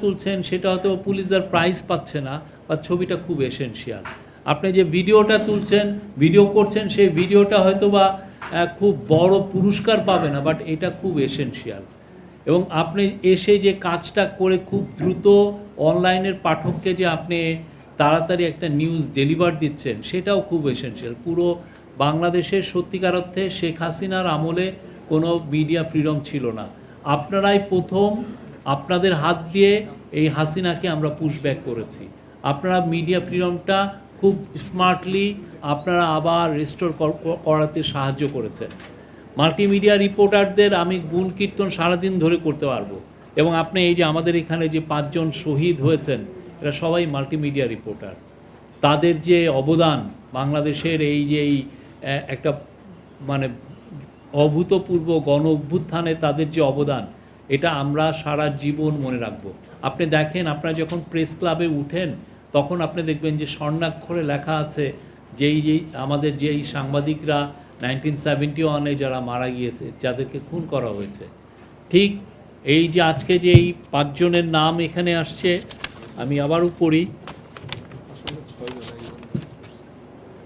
তুলছেন সেটা হয়তো পুলিশদের প্রাইজ পাচ্ছে না বা ছবিটা খুব এসেনশিয়াল। আপনি যে ভিডিওটা তুলছেন ভিডিও করছেন সেই ভিডিওটা হয়তো বা খুব বড় পুরস্কার পাবে না, বাট এটা খুব এসেনশিয়াল। এবং আপনি এসে যে কাজটা করে খুব দ্রুত অনলাইনের পাঠককে যে আপনি তাড়াতাড়ি একটা নিউজ ডেলিভার দিচ্ছেন সেটাও খুব এসেনশিয়াল। পুরো বাংলাদেশের সত্যিকার অর্থে শেখ হাসিনার আমলে কোনো মিডিয়া ফ্রিডম ছিল না। আপনারাই প্রথম আপনাদের হাত দিয়ে এই হাসিনাকে আমরা পুশব্যাক করেছি। আপনারা মিডিয়া ফ্রিডমটা খুব স্মার্টলি আপনারা আবার রিস্টোর করাতে সাহায্য করেছেন। মাল্টিমিডিয়া রিপোর্টারদের আমি গুণ কীর্তন সারাদিন ধরে করতে পারবো। এবং আপনি এই যে আমাদের এখানে যে 5 জন শহীদ হয়েছেন এরা সবাই মাল্টিমিডিয়া রিপোর্টার। তাদের যে অবদান বাংলাদেশের এই যে একটা মানে অভূতপূর্ব গণ অভ্যুত্থানে তাদের যে অবদান এটা আমরা সারা জীবন মনে রাখবো। আপনি দেখেন আপনারা যখন প্রেস ক্লাবে উঠেন তখন আপনি দেখবেন যে স্বর্ণাক্ষরে লেখা আছে যেই আমাদের যেই সাংবাদিকরা 1971-এ যারা মারা গিয়েছে, যাদেরকে খুন করা হয়েছে। ঠিক এই যে আজকে যে এই 5 জনের নাম এখানে আসছে, আমি আবারও পড়ি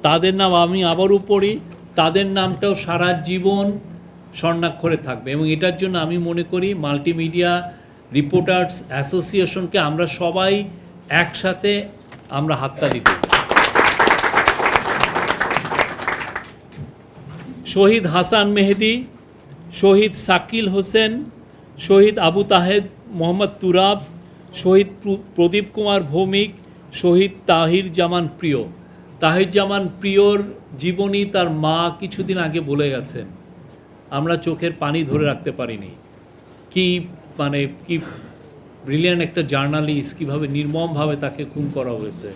তাদের নাম, আমি আবারও পড়ি তাদের নামটাও সারা জীবন স্বর্ণাক্ষরে থাকবে। এবং এটার জন্য আমি মনে করি মাল্টিমিডিয়া রিপোর্টার্স অ্যাসোসিয়েশনকে আমরা সবাই একসাথে আমরা হাততালি দিই। শহীদ হাসান মেহেদি, শহীদ শাকিল হোসেন, শহীদ আবু তাহেদ মোহাম্মদ তুরাব, শহীদ প্রদীপ কুমার ভৌমিক, শহীদ তাহির জামান প্রিয়। তাহির জামান প্রিয়র জীবনী তার মা কিছুদিন আগে বলে গেছেন, আমরা চোখের পানি ধরে রাখতে পারিনি। কি মানে কি ব্রিলিয়ান্ট একটা জার্নালিস্ট, কীভাবে নির্মমভাবে তাকে খুন করা হয়েছে।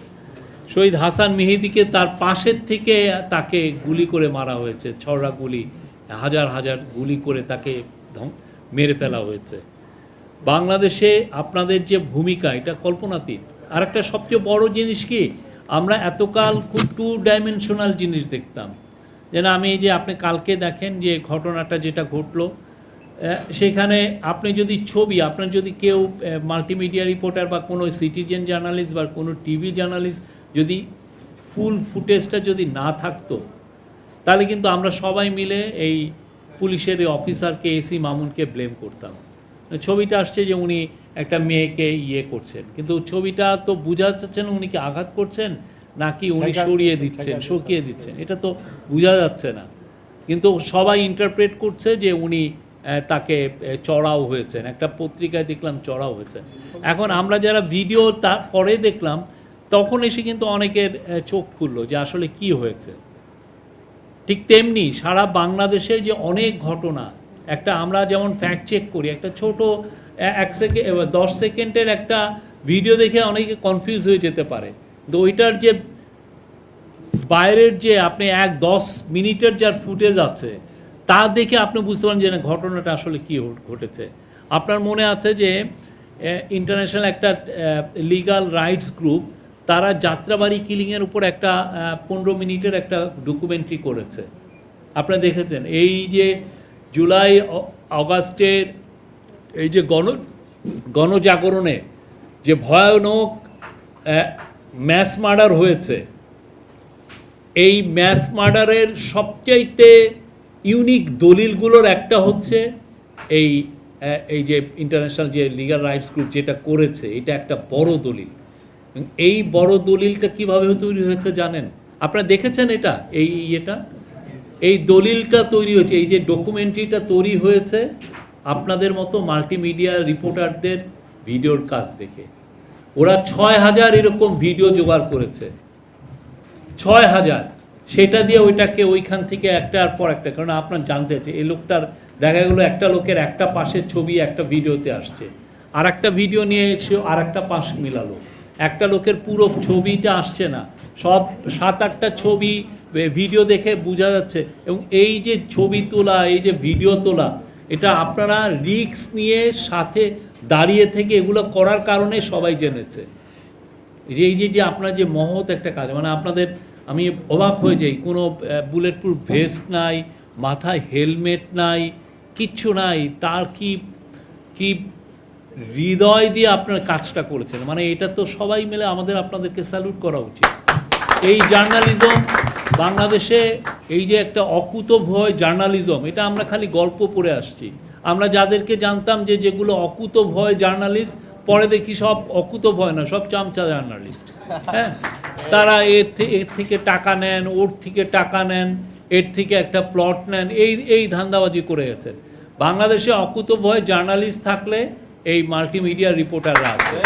শহীদ হাসান মেহেদিকে তার পাশের থেকে তাকে গুলি করে মারা হয়েছে, ছড়া গুলি, হাজার হাজার গুলি করে তাকে মেরে ফেলা হয়েছে। বাংলাদেশে আপনাদের যে ভূমিকা এটা কল্পনাতীত। আর একটা সবচেয়ে বড় জিনিস কি, আমরা এতকাল খুব 2 ডাইমেনশনাল জিনিস দেখতাম। যেন আমি এই যে আপনি কালকে দেখেন যে ঘটনাটা যেটা ঘটলো, সেখানে আপনি যদি ছবি, আপনার যদি কেউ মাল্টিমিডিয়া রিপোর্টার বা কোনো সিটিজেন জার্নালিস্ট বা কোনো টিভি জার্নালিস্ট যদি ফুল ফুটেজটা যদি না থাকতো তাহলে কিন্তু আমরা সবাই মিলে এই পুলিশের এই অফিসারকে, এসি মামুনকে ব্লেম করতাম। ছবিটা আসছে যে উনি একটা মেয়েকে করছেন, কিন্তু ছবিটা তো বোঝা যাচ্ছে না উনি কি আঘাত করছেন নাকি উনি সরিয়ে দিচ্ছেন, সকিয়ে দিচ্ছেন, এটা তো বোঝা যাচ্ছে না। কিন্তু সবাই ইন্টারপ্রেট করছে যে উনি তাকে চড়াও হয়েছেন, একটা পত্রিকায় দেখলাম চড়াও হয়েছে। এখন আমরা যারা ভিডিও তারপরে দেখলাম তখন এসে কিন্তু অনেকের চোখ খুললো যে আসলে কি হয়েছে। ঠিক তেমনি সারা বাংলাদেশে যে অনেক ঘটনা, একটা আমরা যেমন ফ্যাক্ট চেক করি, একটা ছোট 10 সেকেন্ডের একটা ভিডিও দেখে অনেকে কনফিউজ হয়ে যেতে পারে, তো ওইটার যে বাইরের যে আপনি 10 মিনিটের যার ফুটেজ আছে তা দেখে আপনি বুঝতে পারেন যে না ঘটনাটা আসলে কী ঘটেছে। আপনার মনে আছে যে ইন্টারন্যাশনাল একটা লিগাল রাইটস গ্রুপ তারা যাত্রাবাড়ি কিলিংয়ের উপর একটা 15 মিনিটের একটা ডকুমেন্টারি করেছে, আপনারা দেখেছেন। এই যে জুলাই অগাস্টের এই যে গণজাগরণে যে ভয়ানক ম্যাস মার্ডার হয়েছে, এই ম্যাস মার্ডারের সবচাইতে ইউনিক দলিলগুলোর একটা হচ্ছে এই যে ইন্টারন্যাশনাল যে লিগাল রাইটস গ্রুপ যেটা করেছে, এটা একটা বড় দলিল। এই বড় দলিলটা কিভাবে তৈরি হয়েছে জানেন? আপনারা দেখেছেন এটা, এই দলিলটা তৈরি হয়েছে, এই যে ডকুমেন্টারিটা তৈরি হয়েছে আপনাদের মতো মাল্টিমিডিয়া রিপোর্টারদের ভিডিওর কাজ দেখে। ওরা 6000 এরকম ভিডিও জোগাড় করেছে, 6000। সেটা দিয়ে ওইটাকে ওইখান থেকে একটার পর একটা, কারণ আপনার জানতে আছে এই লোকটার দেখা গেলো একটা লোকের একটা পাশের ছবি একটা ভিডিওতে আসছে, আর একটা ভিডিও নিয়ে এসে আর একটা পাশ মিলালো, একটা লোকের পুরো ছবিটা আসছে না, সব 7-8টা ছবি ভিডিও দেখে বোঝা যাচ্ছে। এবং এই যে ছবি তোলা, এই যে ভিডিও তোলা, এটা আপনারা রিস্ক নিয়ে সাথে দাঁড়িয়ে থেকে এগুলো করার কারণে সবাই জেনেছে এই যে আপনার যে মহৎ একটা কাজ। মানে আপনাদের আমি অবাক হয়ে যাই, কোনো বুলেট প্রুফ ভেস্ট নাই, মাথায় হেলমেট নাই, কিচ্ছু নাই, তার কি হৃদয় দিয়ে আপনার কাজটা করেছেন, মানে এটা তো সবাই মিলে আমাদের আপনাদেরকে স্যালুট করা উচিত। এই জার্নালিজম বাংলাদেশে, এই যে একটা অকুতোভয় জার্নালিজম, এটা আমরা খালি গল্প পড়ে আসছি। আমরা যাদেরকে জানতাম যে যেগুলো অকুতোভয় জার্নালিস্ট, পরে দেখি সব অকুতোভয় না, সব চামচা জার্নালিস্ট। হ্যাঁ, তারা এর থেকে টাকা নেন, ওর থেকে টাকা নেন, এর থেকে একটা প্লট নেন, এই ধান্দাবাজি করে গেছেন। বাংলাদেশে অকুতোভয় জার্নালিস্ট থাকলে এই মাল্টিমিডিয়া রিপোর্টাররা আছে।